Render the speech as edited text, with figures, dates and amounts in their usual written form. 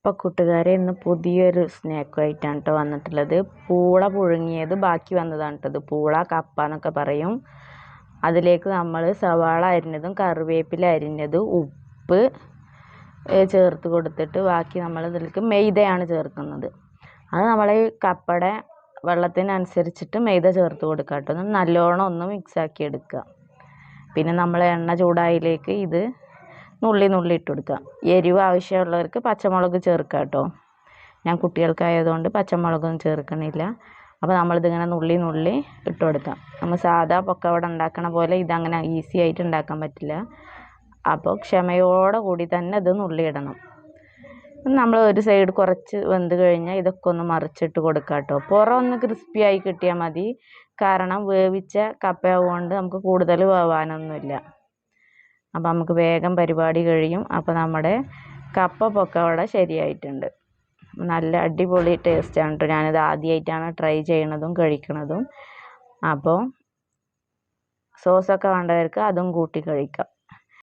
അപ്പോൾ കൂട്ടുകാരെ, ഇന്ന് പുതിയൊരു സ്നാക്കുമായിട്ടാണ് കേട്ടോ വന്നിട്ടുള്ളത്. പൂള പുഴുങ്ങിയത് ബാക്കി വന്നതാണ് കേട്ടോ. ഇത് പൂള കപ്പ എന്നൊക്കെ പറയും. അതിലേക്ക് നമ്മൾ സവാള അരിഞ്ഞതും കറിവേപ്പില അരിഞ്ഞതും ഉപ്പ് ചേർത്ത് കൊടുത്തിട്ട് ബാക്കി നമ്മൾ ഇതിലേക്ക് മൈദയാണ് ചേർക്കുന്നത്. അത് നമ്മൾ ഈ കപ്പയുടെ വെള്ളത്തിനനുസരിച്ചിട്ട് മൈദ ചേർത്ത് കൊടുക്കുക കേട്ടോ. നല്ലോണം ഒന്ന് മിക്സാക്കി എടുക്കുക. പിന്നെ നമ്മൾ എണ്ണ ചൂടായിലേക്ക് ഇത് നുള്ളി ഇട്ട് കൊടുക്കുക. എരിവ് ആവശ്യമുള്ളവർക്ക് പച്ചമുളക് ചേർക്കുക കേട്ടോ. ഞാൻ കുട്ടികൾക്കായതുകൊണ്ട് പച്ചമുളകൊന്നും ചേർക്കണില്ല. അപ്പോൾ നമ്മളിതിങ്ങനെ നുള്ളി ഇട്ട് കൊടുക്കാം. നമ്മൾ സാധാ പൊക്കവട ഉണ്ടാക്കണ പോലെ ഇതങ്ങനെ ഈസി ആയിട്ട് ഉണ്ടാക്കാൻ പറ്റില്ല. അപ്പോൾ ക്ഷമയോടെ കൂടി തന്നെ ഇത് നുള്ളിയിടണം. നമ്മൾ ഒരു സൈഡ് കുറച്ച് വെന്ത് കഴിഞ്ഞാൽ ഇതൊക്കെ ഒന്ന് മറിച്ചിട്ട് കൊടുക്കുക കേട്ടോ. പുറം ഒന്ന് ക്രിസ്പി ആയി കിട്ടിയാൽ മതി. കാരണം വേവിച്ച കപ്പയാവുകൊണ്ട് നമുക്ക് കൂടുതൽ വേവാനൊന്നുമില്ല. അപ്പം നമുക്ക് വേഗം പരിപാടി കഴിയും. അപ്പോൾ നമ്മുടെ കപ്പ പൊക്കവട ശരിയായിട്ടുണ്ട്. നല്ല അടിപൊളി ടേസ്റ്റാണ് കേട്ടോ. ഞാനിത് ആദ്യമായിട്ടാണ് ട്രൈ ചെയ്യണതും കഴിക്കണതും. അപ്പോൾ സോസൊക്കെ വേണ്ടവർക്ക് അതും കൂട്ടി കഴിക്കാം.